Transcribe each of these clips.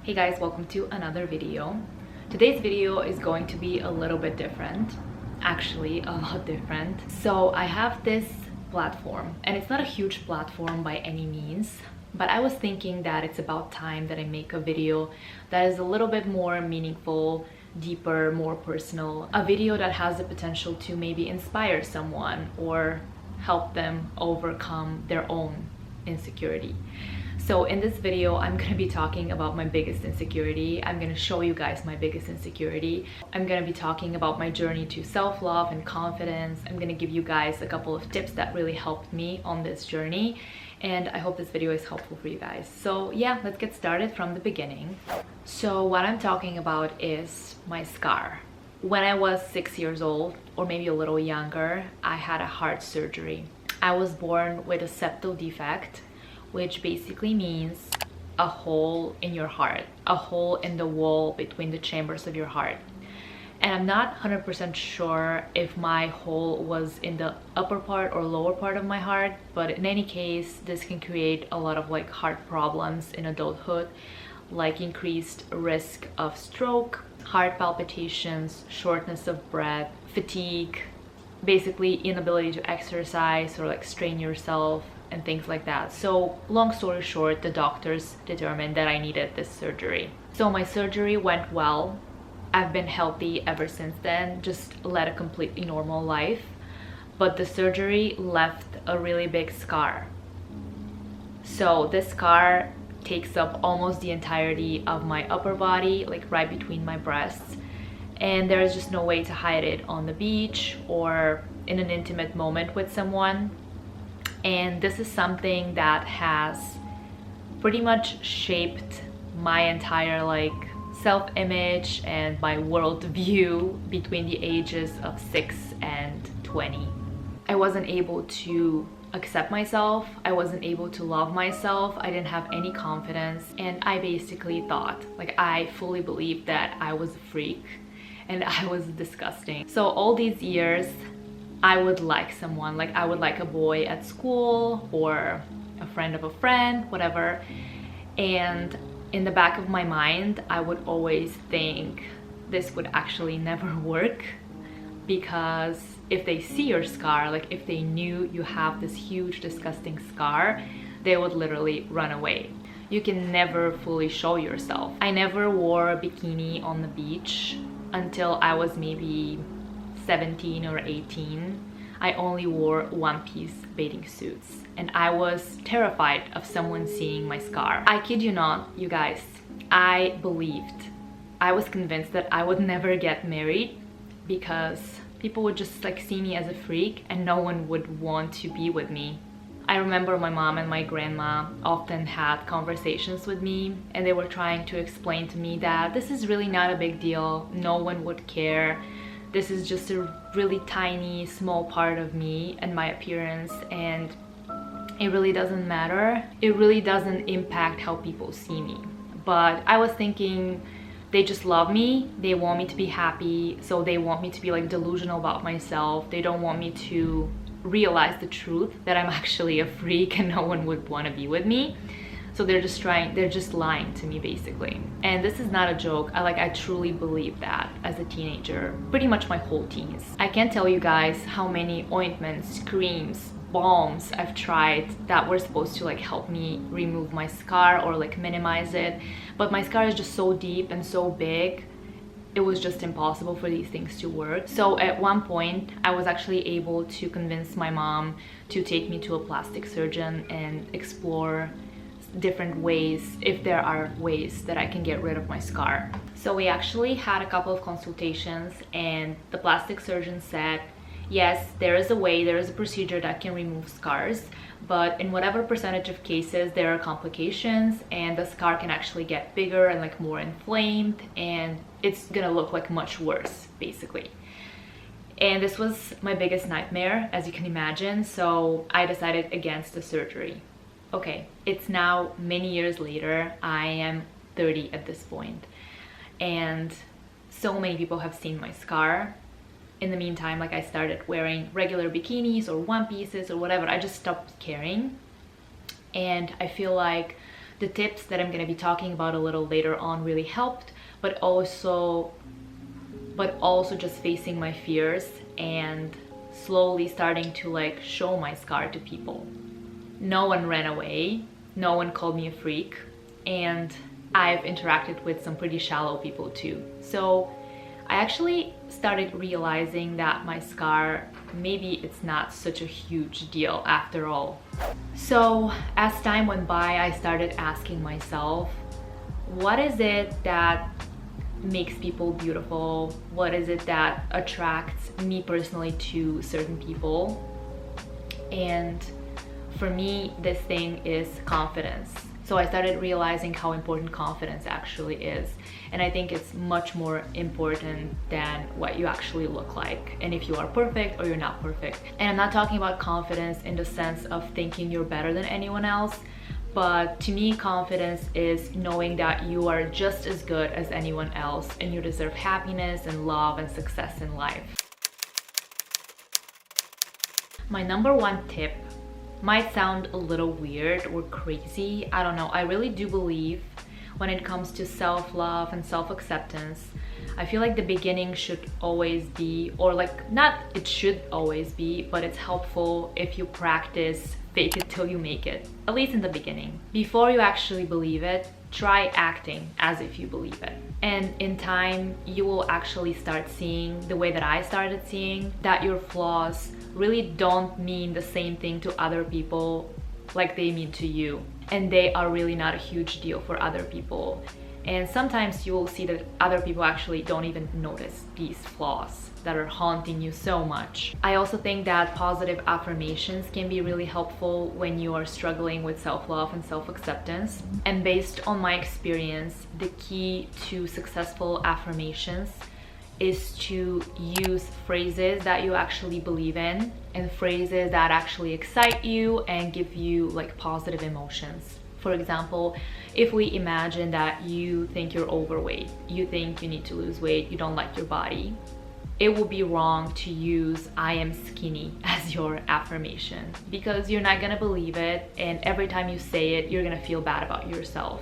Hey guys, welcome to another video. Today's video is going to be a little bit different, actually a lot different. So I have this platform, and it's not a huge platform by any means, but I was thinking that it's about time that I make a video that is a little bit more meaningful, deeper, more personal, a video that has the potential to maybe inspire someone or help them overcome their own insecurity. So in this video, I'm gonna be talking about my biggest insecurity. I'm gonna show you guys my biggest insecurity. I'm gonna be talking about my journey to self-love and confidence. I'm gonna give you guys a couple of tips that really helped me on this journey. And I hope this video is helpful for you guys. So yeah, let's get started from the beginning. So what I'm talking about is my scar. When I was 6 years old, or maybe a little younger, I had a heart surgery. I was born with a septal defect, which basically means a hole in your heart, a hole in the wall between the chambers of your heart. And I'm not 100% sure if my hole was in the upper part or lower part of my heart, but in any case, this can create a lot of heart problems in adulthood, like increased risk of stroke, heart palpitations, shortness of breath, fatigue, basically inability to exercise or strain yourself, and things like that. So long story short, the doctors determined that I needed this surgery. So my surgery went well. I've been healthy ever since then, just led a completely normal life. But the surgery left a really big scar. So this scar takes up almost the entirety of my upper body, right between my breasts. And there is just no way to hide it on the beach or in an intimate moment with someone. And this is something that has pretty much shaped my entire self-image and my worldview between the ages of 6 and 20. I wasn't able to accept myself. I wasn't able to love myself. I didn't have any confidence. And I basically thought, I fully believed that I was a freak and I was disgusting. So all these years, I would like someone, I would like a boy at school or a friend of a friend, whatever. And in the back of my mind, I would always think this would actually never work, because if they see your scar, if they knew you have this huge, disgusting scar, they would literally run away. You can never fully show yourself. I never wore a bikini on the beach until I was maybe 17 or 18. I only wore one-piece bathing suits, and I was terrified of someone seeing my scar. I kid you not, you guys, I was convinced that I would never get married because people would just see me as a freak and no one would want to be with me. I remember my mom and my grandma often had conversations with me, and they were trying to explain to me that this is really not a big deal, no one would care. This is just a really tiny, small part of me and my appearance, and it really doesn't matter. It really doesn't impact how people see me. But I was thinking, they just love me, they want me to be happy, so they want me to be delusional about myself. They don't want me to realize the truth that I'm actually a freak and no one would want to be with me. So they're just lying to me, basically. And this is not a joke. I truly believe that as a teenager, pretty much my whole teens. I can't tell you guys how many ointments, creams, balms I've tried that were supposed to help me remove my scar or minimize it. But my scar is just so deep and so big, it was just impossible for these things to work. So at one point, I was actually able to convince my mom to take me to a plastic surgeon and explore different ways, if there are ways that I can get rid of my scar. So we actually had a couple of consultations, and the plastic surgeon said, yes, there is a way, there is a procedure that can remove scars, but in whatever percentage of cases there are complications, and the scar can actually get bigger and more inflamed, and it's gonna look much worse, basically. And this was my biggest nightmare, as you can imagine, so I decided against the surgery. Okay, it's now many years later. I am 30 at this point, and so many people have seen my scar. In the meantime, I started wearing regular bikinis or one pieces or whatever. I just stopped caring, and I feel like The tips that I'm going to be talking about a little later on really helped, but also just facing my fears and slowly starting to like show my scar to people. No one ran away, no one called me a freak, and I've interacted with some pretty shallow people too. So I actually started realizing that my scar, maybe it's not such a huge deal after all. So as time went by, I started asking myself, what is it that makes people beautiful? What is it that attracts me personally to certain people? And for me, this thing is confidence. So I started realizing how important confidence actually is. And I think it's much more important than what you actually look like, and if you are perfect or you're not perfect. And I'm not talking about confidence in the sense of thinking you're better than anyone else, but to me, confidence is knowing that you are just as good as anyone else and you deserve happiness and love and success in life. My number one tip might sound a little weird or crazy. I don't know. I really do believe when it comes to self-love and self-acceptance, I feel like the beginning should always be, or like not it should always be, but it's helpful if you practice fake it till you make it, at least in the beginning. Before you actually believe it, try acting as if you believe it. And in time, you will actually start seeing, the way that I started seeing, that your flaws really don't mean the same thing to other people like they mean to you. And they are really not a huge deal for other people. And sometimes you will see that other people actually don't even notice these flaws that are haunting you so much. I also think that positive affirmations can be really helpful when you are struggling with self-love and self-acceptance. And based on my experience, the key to successful affirmations is to use phrases that you actually believe in and phrases that actually excite you and give you like positive emotions. For example, if we imagine that you think you're overweight, you think you need to lose weight, you don't like your body, it will be wrong to use "I am skinny" as your affirmation, because you're not gonna believe it, and every time you say it, you're gonna feel bad about yourself.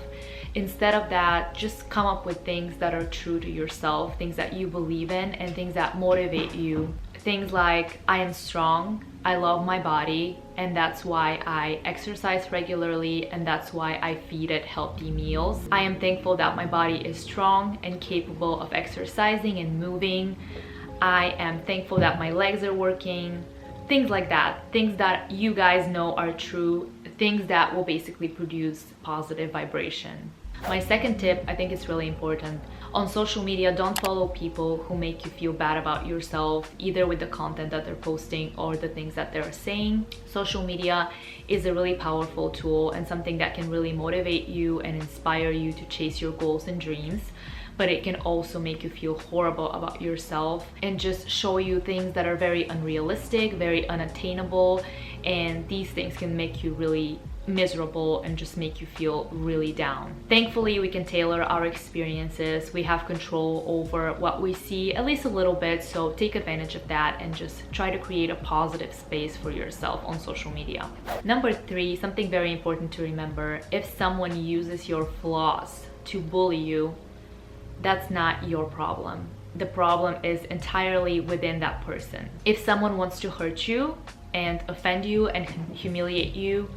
Instead of that, just come up with things that are true to yourself, things that you believe in, and things that motivate you. Things like, I am strong, I love my body, and that's why I exercise regularly, and that's why I feed it healthy meals. I am thankful that my body is strong and capable of exercising and moving. I am thankful that my legs are working. Things like that, things that you guys know are true, things that will basically produce positive vibration. My second tip, I think it's really important. On social media, don't follow people who make you feel bad about yourself, either with the content that they're posting or the things that they're saying. Social media is a really powerful tool and something that can really motivate you and inspire you to chase your goals and dreams. But it can also make you feel horrible about yourself and just show you things that are very unrealistic, very unattainable, and these things can make you really miserable and just make you feel really down. Thankfully, we can tailor our experiences. We have control over what we see, at least a little bit, so take advantage of that and just try to create a positive space for yourself on social media. Number 3, something very important to remember: if someone uses your flaws to bully you, that's not your problem. The problem is entirely within that person. If someone wants to hurt you and offend you and humiliate you,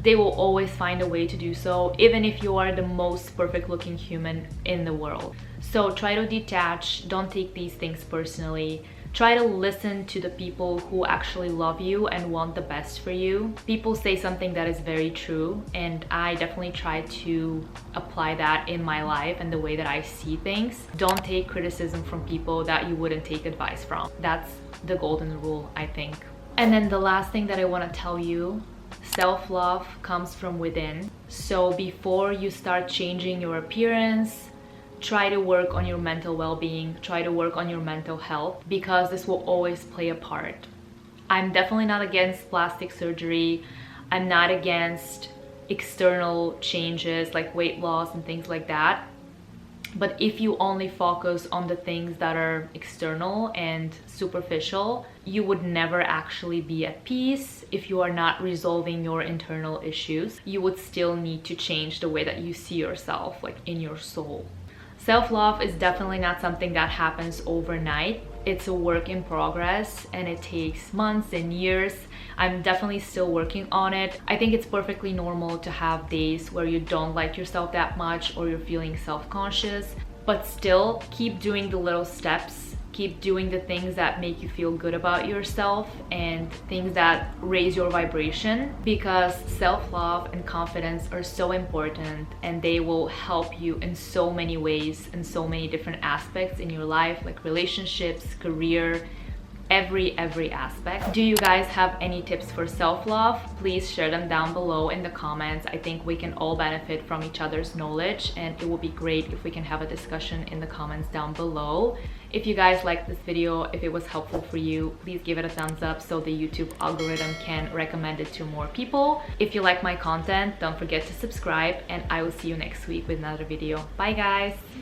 they will always find a way to do so, even if you are the most perfect looking human in the world. So try to detach, don't take these things personally. Try to listen to the people who actually love you and want the best for you. People say something that is very true, and I definitely try to apply that in my life and the way that I see things. Don't take criticism from people that you wouldn't take advice from. That's the golden rule, I think. And then the last thing that I want to tell you, self-love comes from within. So before you start changing your appearance, try to work on your mental well-being, try to work on your mental health, because this will always play a part. I'm definitely not against plastic surgery. I'm not against external changes like weight loss and things like that. But if you only focus on the things that are external and superficial, you would never actually be at peace. If you are not resolving your internal issues, you would still need to change the way that you see yourself, like in your soul. Self-love is definitely not something that happens overnight. It's a work in progress and it takes months and years. I'm definitely still working on it. I think it's perfectly normal to have days where you don't like yourself that much or you're feeling self-conscious, but still keep doing the little steps. Keep doing the things that make you feel good about yourself and things that raise your vibration, because self-love and confidence are so important and they will help you in so many ways, in so many different aspects in your life, like relationships, career, every aspect. Do you guys have any tips for self-love? Please share them down below in the comments. I think we can all benefit from each other's knowledge, and it will be great if we can have a discussion in the comments down below. If you guys liked this video, if it was helpful for you, please give it a thumbs up so the YouTube algorithm can recommend it to more people. If you like my content, don't forget to subscribe, and I will see you next week with another video. Bye guys!